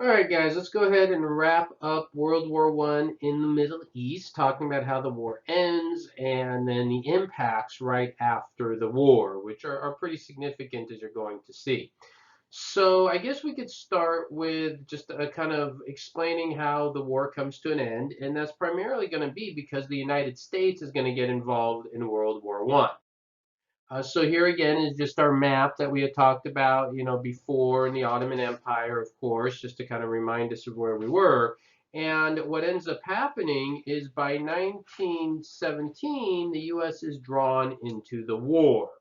All right, guys, let's go ahead and wrap up World War One in the Middle East, talking about how the war ends and then the impacts right after the war, which are pretty significant as you're going to see. So I guess we could start with just a kind of explaining how the war comes to an end, and that's primarily going to be because the United States is going to get involved in World War One. So here again is just our map that we had talked about, before in the Ottoman Empire, of course, just to kind of remind us of where we were. And what ends up happening is by 1917, the U.S. is drawn into the war.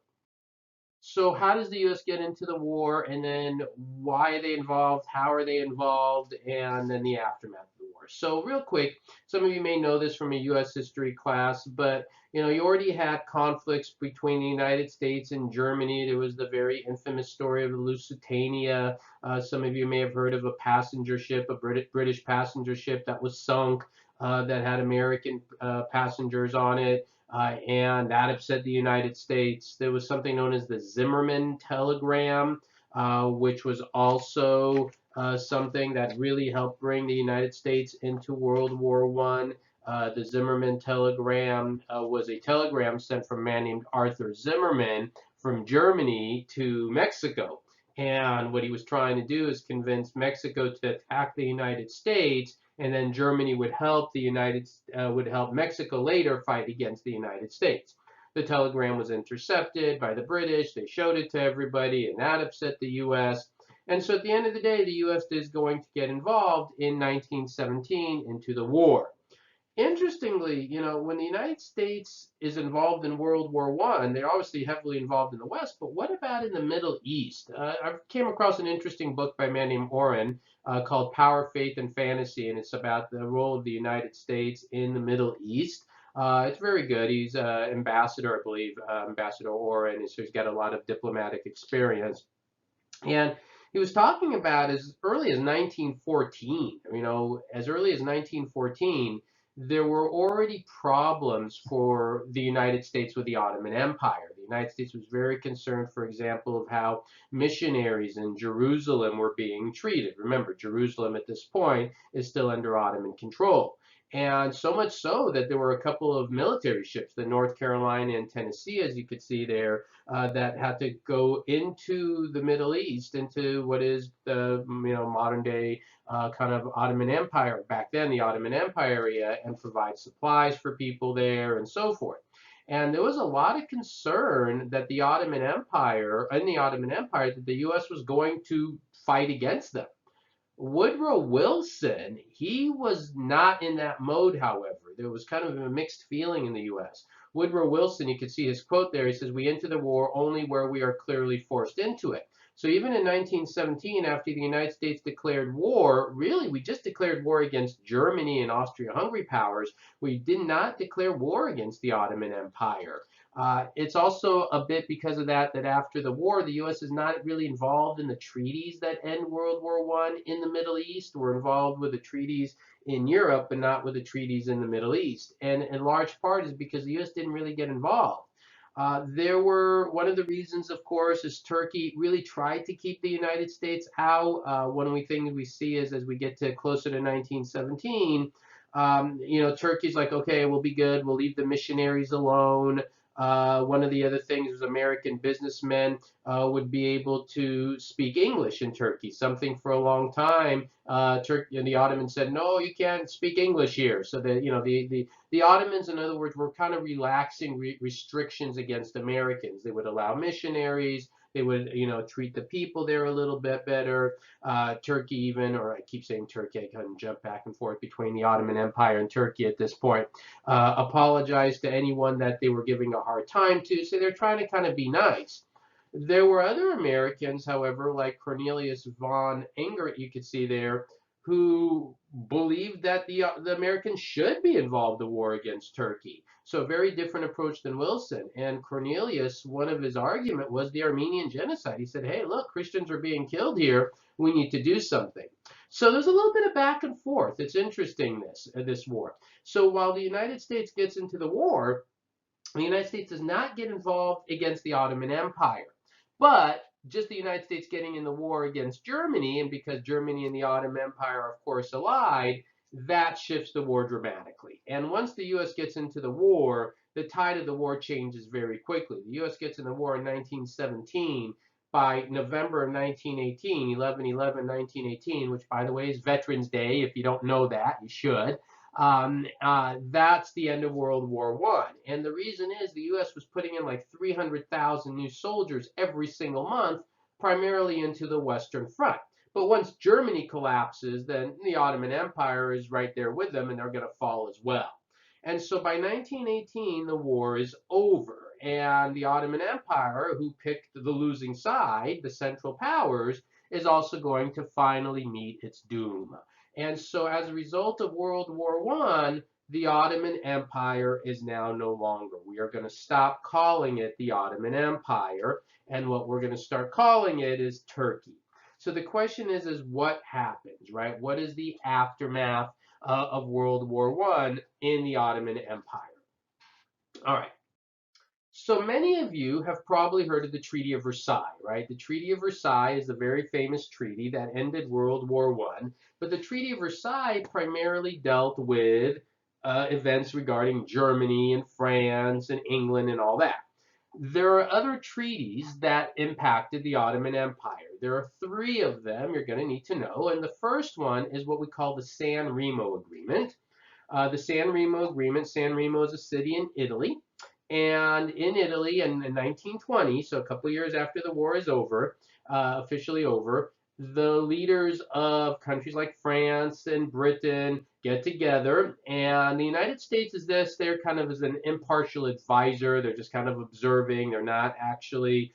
So how does the U.S. get into the war, and then why are they involved? How are they involved? And then the aftermath of the war. So real quick, some of you may know this from a U.S. history class, but you already had conflicts between the United States and Germany. There was the very infamous story of the Lusitania. Some of you may have heard of a passenger ship, a British passenger ship that was sunk, that had American passengers on it and that upset the United States. There was something known as the Zimmerman telegram, which was also something that really helped bring the United States into World War One. The Zimmerman telegram was a telegram sent from a man named Arthur Zimmerman from Germany to Mexico. And what he was trying to do is convince Mexico to attack the United States, and then Germany would help Mexico later fight against the United States. The telegram was intercepted by the British. They showed it to everybody, and that upset the U.S. And so at the end of the day, the U.S. is going to get involved in 1917 into the war. Interestingly, when the United States is involved in World War One, they're obviously heavily involved in the West, but what about in the Middle East? I came across an interesting book by a man named Oren called Power, Faith, and Fantasy, and it's about the role of the United States in the Middle East. It's very good. He's ambassador, I believe, Ambassador Oren, so he's got a lot of diplomatic experience. And he was talking about as early as 1914, as early as 1914, there were already problems for the United States with the Ottoman Empire. The United States was very concerned, for example, of how missionaries in Jerusalem were being treated. Remember, Jerusalem at this point is still under Ottoman control. And so much so that there were a couple of military ships, the North Carolina and Tennessee, as you could see there, that had to go into the Middle East, into what is the modern day kind of Ottoman Empire, back then the Ottoman Empire area, and provide supplies for people there and so forth. And there was a lot of concern that the Ottoman Empire, that the U.S. was going to fight against them. Woodrow Wilson, he was not in that mode, however. There was kind of a mixed feeling in the U.S. Woodrow Wilson, you can see his quote there. He says, "We enter the war only where we are clearly forced into it." So even in 1917, after the United States declared war, really, we just declared war against Germany and Austria-Hungary powers. We did not declare war against the Ottoman Empire. It's also a bit because of that after the war, the U.S. is not really involved in the treaties that end World War One in the Middle East. We're involved with the treaties in Europe, but not with the treaties in the Middle East. And in large part is because the U.S. didn't really get involved. One of the reasons, of course, is Turkey really tried to keep the United States out. One of the things we see is as we get to closer to 1917, Turkey's like, okay, we'll be good. We'll leave the missionaries alone. One of the other things was American businessmen would be able to speak English in Turkey. Something for a long time, Turkey and the Ottomans said, no, you can't speak English here. So the Ottomans, in other words, were kind of relaxing restrictions against Americans. They would allow missionaries. They would, treat the people there a little bit better. Turkey even, or I keep saying Turkey, I kind of jump back and forth between the Ottoman Empire and Turkey at this point. Apologized to anyone that they were giving a hard time to. So they're trying to kind of be nice. There were other Americans, however, like Cornelius von Engert, you could see there, who believed that the Americans should be involved in the war against Turkey. So a very different approach than Wilson. And Cornelius, one of his argument was the Armenian genocide. He said, hey, look, Christians are being killed here. We need to do something. So there's a little bit of back and forth. It's interesting, this war. So while the United States gets into the war, the United States does not get involved against the Ottoman Empire. But just the United States getting in the war against Germany, and because Germany and the Ottoman Empire are, of course, allied, that shifts the war dramatically. And once the U.S. gets into the war, the tide of the war changes very quickly. The U.S. gets in the war in 1917. By November of 1918, 11/11/1918, which, by the way, is Veterans Day. If you don't know that, you should. That's the end of World War I. And the reason is the U.S. was putting in like 300,000 new soldiers every single month, primarily into the Western Front. But once Germany collapses, then the Ottoman Empire is right there with them, and they're going to fall as well. And so by 1918, the war is over. And the Ottoman Empire, who picked the losing side, the Central Powers, is also going to finally meet its doom. And so as a result of World War I, the Ottoman Empire is now no longer. We are going to stop calling it the Ottoman Empire, and what we're going to start calling it is Turkey. So the question is what happens, right? What is the aftermath of World War I in the Ottoman Empire? All right. So many of you have probably heard of the Treaty of Versailles, right? The Treaty of Versailles is a very famous treaty that ended World War I, but the Treaty of Versailles primarily dealt with events regarding Germany and France and England and all that. There are other treaties that impacted the Ottoman Empire. There are three of them you're going to need to know, and the first one is what we call the San Remo Agreement. The San Remo Agreement, San Remo is a city in Italy. And in Italy in 1920, so a couple of years after the war is over, officially over, the leaders of countries like France and Britain get together, and the United States is this, they're kind of as an impartial advisor, they're just kind of observing, they're not actually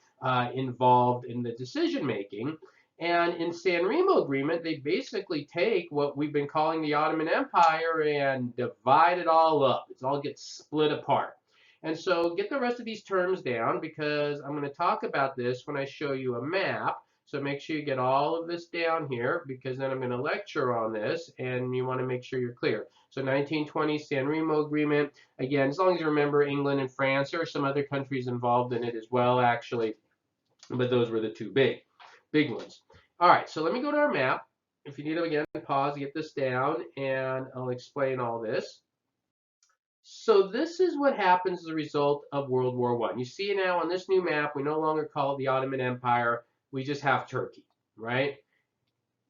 involved in the decision making. And in San Remo Agreement, they basically take what we've been calling the Ottoman Empire and divide it all up. It all gets split apart. And so get the rest of these terms down because I'm going to talk about this when I show you a map. So make sure you get all of this down here because then I'm going to lecture on this and you want to make sure you're clear. So 1920 San Remo Agreement. Again, as long as you remember England and France, there are some other countries involved in it as well, actually. But those were the two big ones. All right, so let me go to our map. If you need them again, pause, get this down, and I'll explain all this. So this is what happens as a result of World War I. You see now on this new map, we no longer call it the Ottoman Empire. We just have Turkey, right?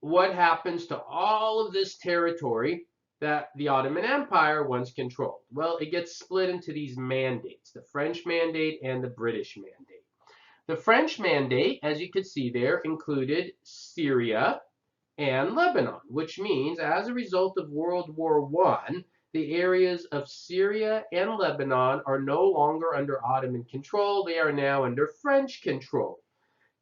What happens to all of this territory that the Ottoman Empire once controlled? Well, it gets split into these mandates, the French mandate and the British mandate. The French mandate, as you can see there, included Syria and Lebanon, which means as a result of World War I, the areas of Syria and Lebanon are no longer under Ottoman control. They are now under French control.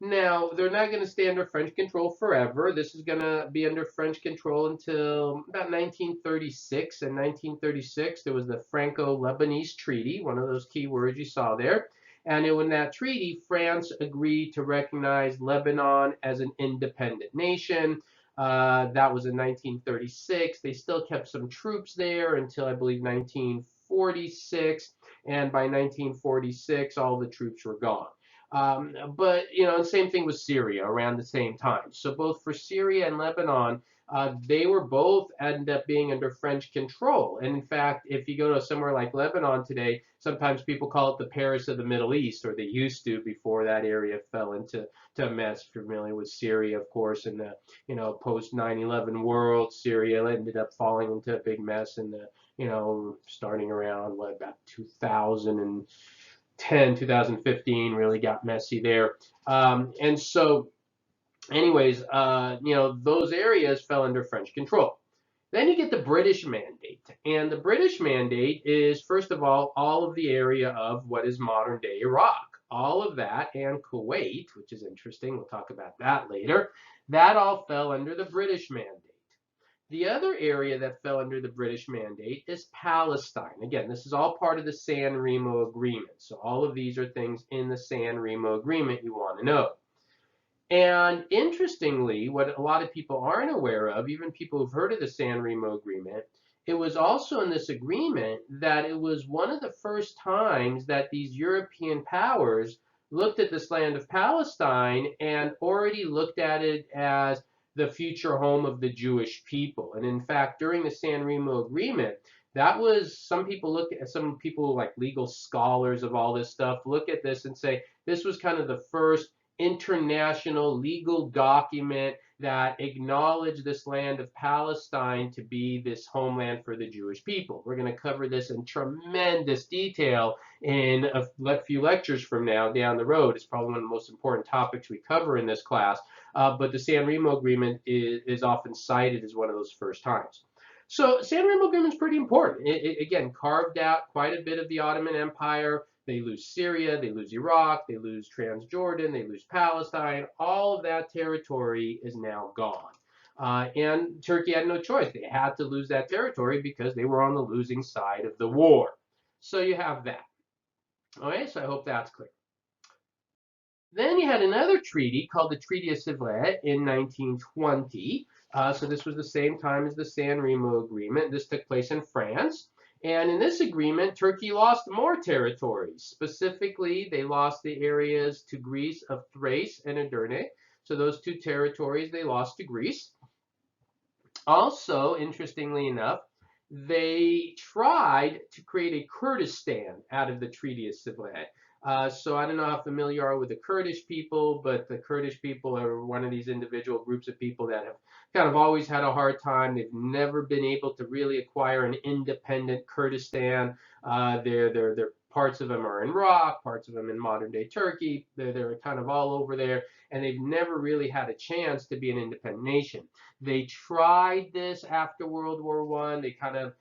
Now, they're not going to stay under French control forever. This is going to be under French control until about 1936. In 1936, there was the Franco-Lebanese Treaty, one of those key words you saw there. And in that treaty, France agreed to recognize Lebanon as an independent nation. That was in 1936. They still kept some troops there until I believe 1946. And by 1946, all the troops were gone. But, you know, the same thing with Syria around the same time. So both for Syria and Lebanon, they were both end up being under French control. And in fact, if you go to somewhere like Lebanon today, sometimes people call it the Paris of the Middle East, or they used to before that area fell into a mess. If you're familiar with Syria, of course, in the, you know, post 9/11 world, Syria ended up falling into a big mess in the, you know, starting around, what, about 2010, 2015, really got messy there. And so anyways, you know, those areas fell under French control. Then you get the British Mandate. And the British Mandate is, first of all of the area of what is modern day Iraq. All of that and Kuwait, which is interesting, we'll talk about that later, that all fell under the British Mandate. The other area that fell under the British Mandate is Palestine. Again, this is all part of the San Remo Agreement. So all of these are things in the San Remo Agreement you want to know. And interestingly, what a lot of people aren't aware of, even people who've heard of the San Remo Agreement, it was also in this agreement that it was one of the first times that these European powers looked at this land of Palestine and already looked at it as the future home of the Jewish people. And in fact, during the San Remo Agreement, that was, some people like legal scholars of all this stuff look at this and say this was kind of the first international legal document that acknowledged this land of Palestine to be this homeland for the Jewish people. We're going to cover this in tremendous detail in a few lectures from now down the road. It's probably one of the most important topics we cover in this class. But the San Remo Agreement is often cited as one of those first times. So San Remo Agreement is pretty important. It again carved out quite a bit of the Ottoman Empire. They lose Syria, they lose Iraq, they lose Transjordan, they lose Palestine. All of that territory is now gone. And Turkey had no choice. They had to lose that territory because they were on the losing side of the war. So you have that. Okay, so I hope that's clear. Then you had another treaty called the Treaty of Sèvres in 1920. So this was the same time as the San Remo Agreement. This took place in France. And in this agreement, Turkey lost more territories. Specifically, they lost the areas to Greece of Thrace and Edirne. So those two territories they lost to Greece. Also, interestingly enough, they tried to create a Kurdistan out of the Treaty of Sèvres. So I don't know how familiar you are with the Kurdish people, but the Kurdish people are one of these individual groups of people that have kind of always had a hard time. They've never been able to really acquire an independent Kurdistan. They're parts of them are in Iraq, parts of them in modern day Turkey. They're kind of all over there, and they've never really had a chance to be an independent nation. They tried this after World War I. They kind of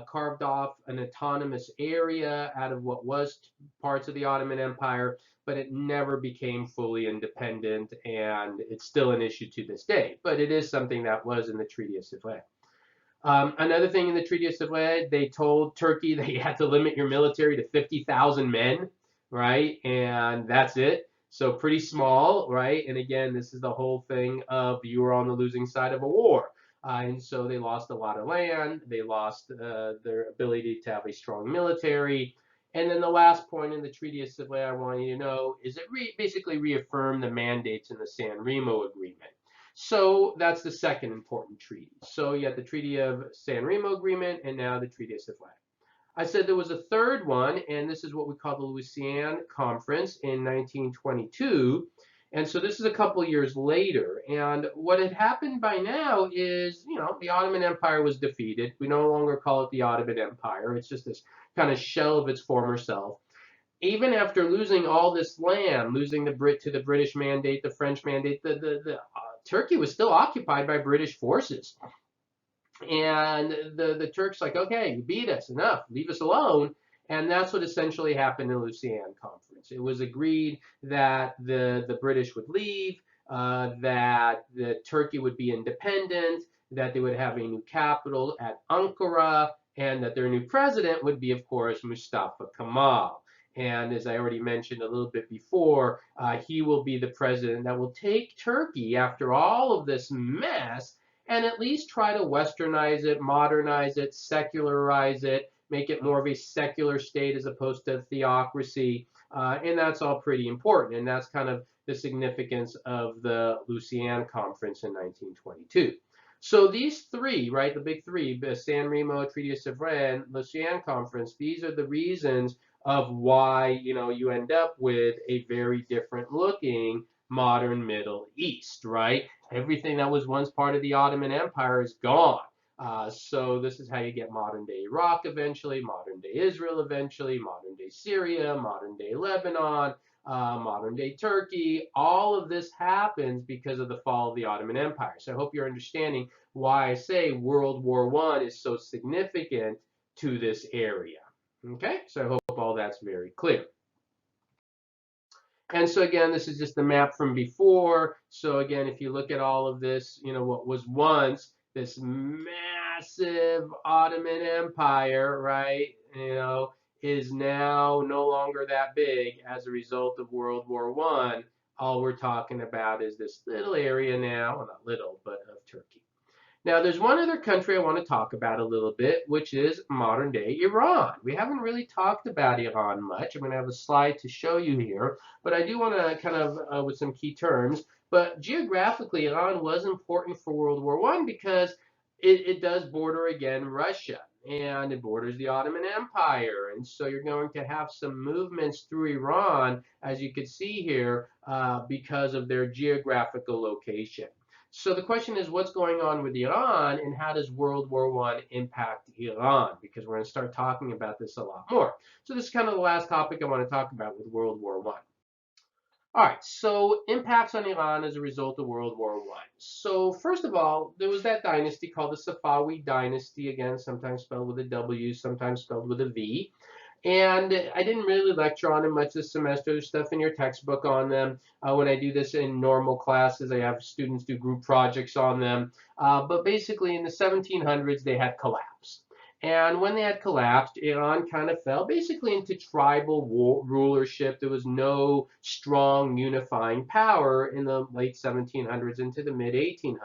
carved off an autonomous area out of what was parts of the Ottoman Empire, but it never became fully independent, and it's still an issue to this day. But it is something that was in the Treaty of Sèvres. Another thing in the Treaty of Sèvres, they told Turkey that you had to limit your military to 50,000 men, right? And that's it. So pretty small, right? And again, this is the whole thing of you were on the losing side of a war. And so they lost a lot of land. They lost their ability to have a strong military. And then the last point in the Treaty of Sèvres I want you to know is it basically reaffirmed the mandates in the San Remo Agreement. So that's the second important treaty. So you have the Treaty of San Remo Agreement and now the Treaty of Sèvres. I said there was a third one, and this is what we call the Lausanne Conference in 1922. And so this is a couple years later. And what had happened by now is, the Ottoman Empire was defeated. We no longer call it the Ottoman Empire. It's just this kind of shell of its former self. Even after losing all this land, losing the British mandate, the French mandate, Turkey was still occupied by British forces. And the Turks like, okay, you beat us, enough, leave us alone. And that's what essentially happened in the Lausanne Conference. It was agreed that the British would leave, that the Turkey would be independent, that they would have a new capital at Ankara, and that their new president would be, of course, Mustafa Kemal. And as I already mentioned a little bit before, he will be the president that will take Turkey after all of this mess and at least try to westernize it, modernize it, secularize it, make it more of a secular state as opposed to theocracy. And that's all pretty important. And that's kind of the significance of the Lausanne Conference in 1922. So these three, right, the big three, the San Remo, Treaty of Sèvres, and Lausanne Conference, these are the reasons of why, you end up with a very different looking modern Middle East, right? Everything that was once part of the Ottoman Empire is gone. So this is how you get modern day Iraq eventually, modern day Israel eventually, modern day Syria, modern day Lebanon, modern day Turkey. All of this happens because of the fall of the Ottoman Empire. So I hope you're understanding why I say World War I is so significant to this area. Okay, so I hope all that's very clear. And so again, this is just the map from before. So again, if you look at all of this, what was once this massive Ottoman Empire, right, is now no longer that big as a result of World War I. All we're talking about is this little area now, well, not little, but of Turkey. Now, there's one other country I want to talk about a little bit, which is modern day Iran. We haven't really talked about Iran much. I'm going to have a slide to show you here, but I do want to kind of, with some key terms, but geographically, Iran was important for World War I because it does border, again, Russia, and it borders the Ottoman Empire. And so you're going to have some movements through Iran, as you can see here, because of their geographical location. So the question is, what's going on with Iran, and how does World War I impact Iran? Because we're going to start talking about this a lot more. So this is kind of the last topic I want to talk about with World War I. All right, so impacts on Iran as a result of World War I. So first of all, there was that dynasty called the Safawi dynasty, again, sometimes spelled with a W, sometimes spelled with a V. And I didn't really lecture on them much this semester. There's stuff in your textbook on them. When I do this in normal classes, I have students do group projects on them. But basically, in the 1700s, they had collapsed. And when they had collapsed, Iran kind of fell basically into tribal rulership. There was no strong unifying power in the late 1700s into the mid 1800s.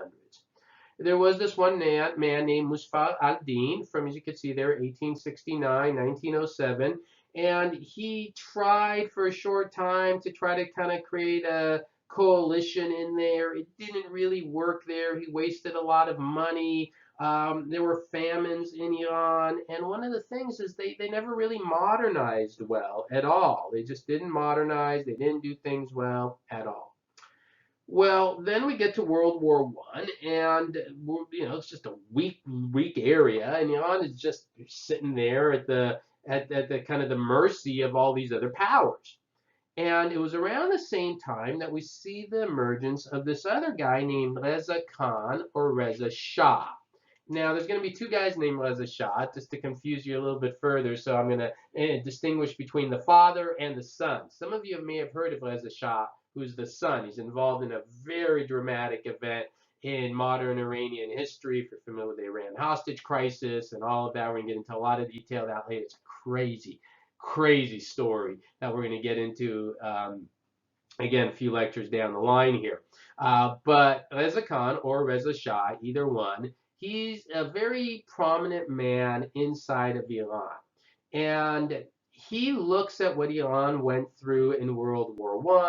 There was this one man named Mustafa al-Din from, as you can see there, 1869, 1907. And he tried for a short time to try to kind of create a coalition in there. It didn't really work there. He wasted a lot of money. There were famines in Iran. And one of the things is they never really modernized well at all. They just didn't modernize. They didn't do things well at all. Well, then we get to World War One, and it's just a weak area, and Iran is just sitting there at the kind of the mercy of all these other powers. And it was around the same time that we see the emergence of this other guy named Reza Khan or Reza Shah. Now, there's going to be two guys named Reza Shah, just to confuse you a little bit further. So I'm going to distinguish between the father and the son. Some of you may have heard of Reza Shah, who's the son. He's involved in a very dramatic event in modern Iranian history. If you're familiar with the Iran hostage crisis and all of that, we're going to get into a lot of detail that later. It's crazy, crazy story that we're going to get into. Again, a few lectures down the line here. But Reza Khan or Reza Shah, either one, he's a very prominent man inside of Iran. And he looks at what Iran went through in World War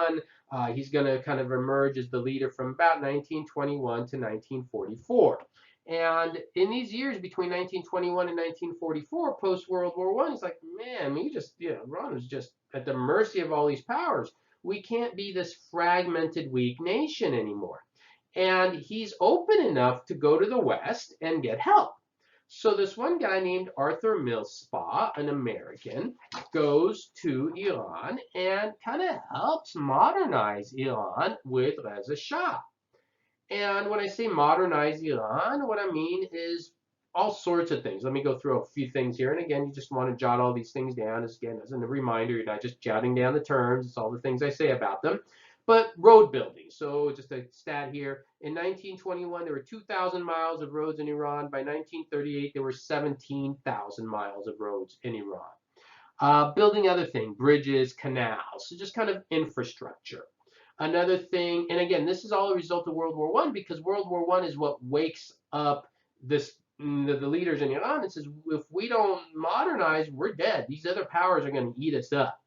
I. He's going to kind of emerge as the leader from about 1921 to 1944. And in these years between 1921 and 1944, post World War I, he's like, man, Iran was just at the mercy of all these powers. We can't be this fragmented, weak nation anymore. And he's open enough to go to the West and get help. So this one guy named Arthur Millspaugh, an American, goes to Iran and kind of helps modernize Iran with Reza Shah. And when I say modernize Iran, what I mean is all sorts of things. Let me go through a few things here. And again, you just want to jot all these things down as a reminder. You're not just jotting down the terms. It's all the things I say about them. But road building. So just a stat here. In 1921, there were 2,000 miles of roads in Iran. By 1938, there were 17,000 miles of roads in Iran. Building other things, bridges, canals. So just kind of infrastructure. Another thing, and again, this is all a result of World War I because World War I is what wakes up the leaders in Iran and says, if we don't modernize, we're dead. These other powers are going to eat us up.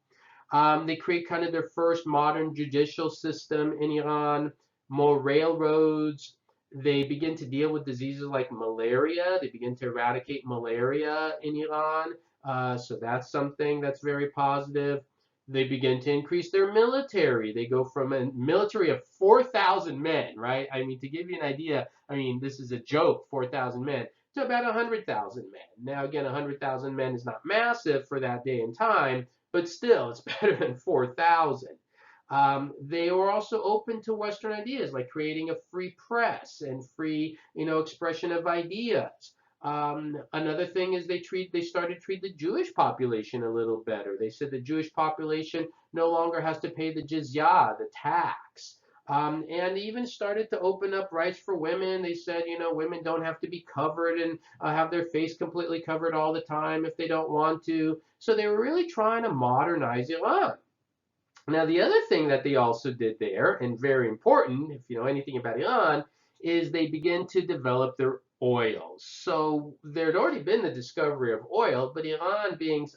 They create kind of their first modern judicial system in Iran, more railroads. They begin to deal with diseases like malaria. They begin to eradicate malaria in Iran. So that's something that's very positive. They begin to increase their military. They go from a military of 4,000 men, right? I mean, to give you an idea, I mean, this is a joke, 4,000 men, to about 100,000 men. Now, again, 100,000 men is not massive for that day and time, but still, it's better than 4,000. They were also open to Western ideas, like creating a free press and free, expression of ideas. Another thing is they started to treat the Jewish population a little better. They said the Jewish population no longer has to pay the jizya, the tax. And they even started to open up rights for women. They said, women don't have to be covered and have their face completely covered all the time if they don't want to. So they were really trying to modernize Iran. Now, the other thing that they also did there, and very important, if you know anything about Iran, is they began to develop their oil. So there had already been the discovery of oil, but Iran being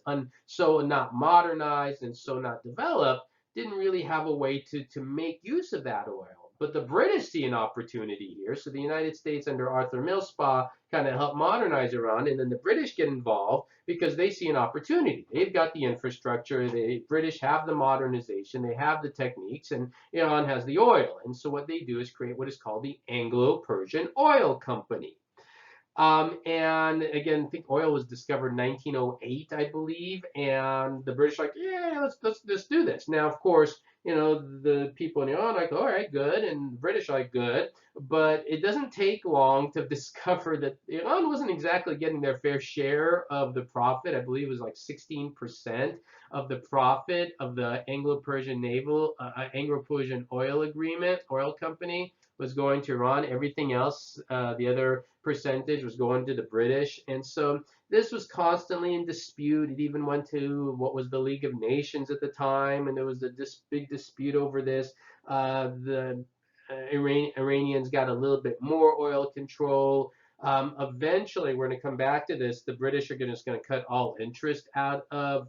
so not modernized and so not developed, didn't really have a way to make use of that oil. But the British see an opportunity here. So the United States under Arthur Millspaugh kind of helped modernize Iran, and then the British get involved because they see an opportunity. They've got the infrastructure. The British have the modernization. They have the techniques, and Iran has the oil. And so what they do is create what is called the Anglo-Persian Oil Company. And again, I think oil was discovered in 1908, I believe, and the British are like, yeah, let's do this. Now, of course, the people in Iran are like, all right, good, and the British are like, good, but it doesn't take long to discover that Iran wasn't exactly getting their fair share of the profit. I believe it was like 16% of the profit of the Anglo-Persian oil company was going to Iran. Everything else, the other percentage was going to the British. And so this was constantly in dispute. It even went to what was the League of Nations at the time, and there was this big dispute over this. The Iranians got a little bit more oil control. Eventually, we're going to come back to this. The British are just going to cut all interest out of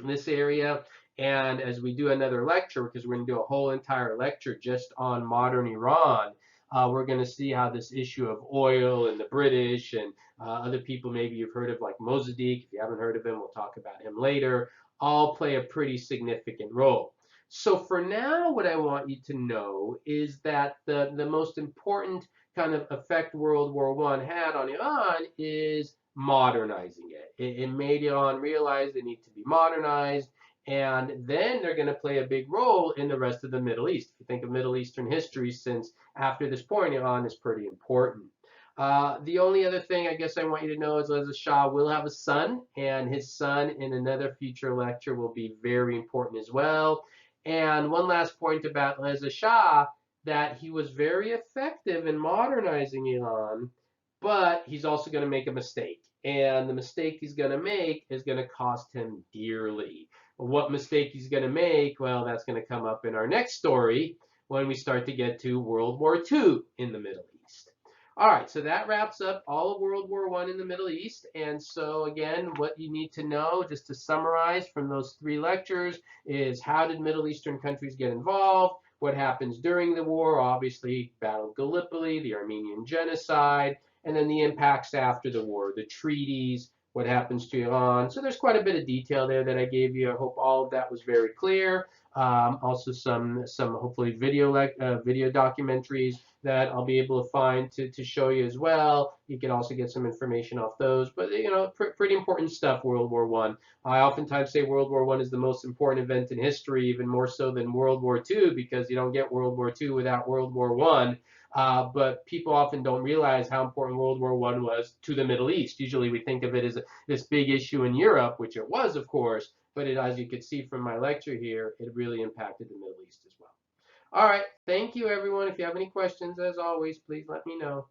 this area. And as we do another lecture, because we're going to do a whole entire lecture just on modern Iran, we're going to see how this issue of oil and the British and other people maybe you've heard of like Mossadegh, if you haven't heard of him, we'll talk about him later, all play a pretty significant role. So for now, what I want you to know is that the most important kind of effect World War I had on Iran is modernizing it. It made Iran realize they need to be modernized, and then they're going to play a big role in the rest of the Middle East. If you think of Middle Eastern history, since after this point, Iran is pretty important. The only other thing I guess I want you to know is Reza Shah will have a son, and his son in another future lecture will be very important as well. And one last point about Reza Shah, that he was very effective in modernizing Iran, but he's also going to make a mistake. And the mistake he's going to make is going to cost him dearly. What mistake he's going to make, well, that's going to come up in our next story when we start to get to World War II in the Middle East. All right, so that wraps up all of World War I in the Middle East. And so again, what you need to know, just to summarize from those 3 lectures, is how did Middle Eastern countries get involved? What happens during the war? Obviously, Battle of Gallipoli, the Armenian genocide, and then the impacts after the war, the treaties, what happens to Iran. So there's quite a bit of detail there that I gave you. I hope all of that was very clear. Also some hopefully video documentaries that I'll be able to find to show you as well. You can also get some information off those. But pretty important stuff. World War I. I oftentimes say World War I is the most important event in history, even more so than World War II, because you don't get World War II without World War I. But people often don't realize how important World War I was to the Middle East. Usually we think of it as this big issue in Europe, which it was, of course, but as you could see from my lecture here, it really impacted the Middle East as well. All right, thank you, everyone. If you have any questions, as always, please let me know.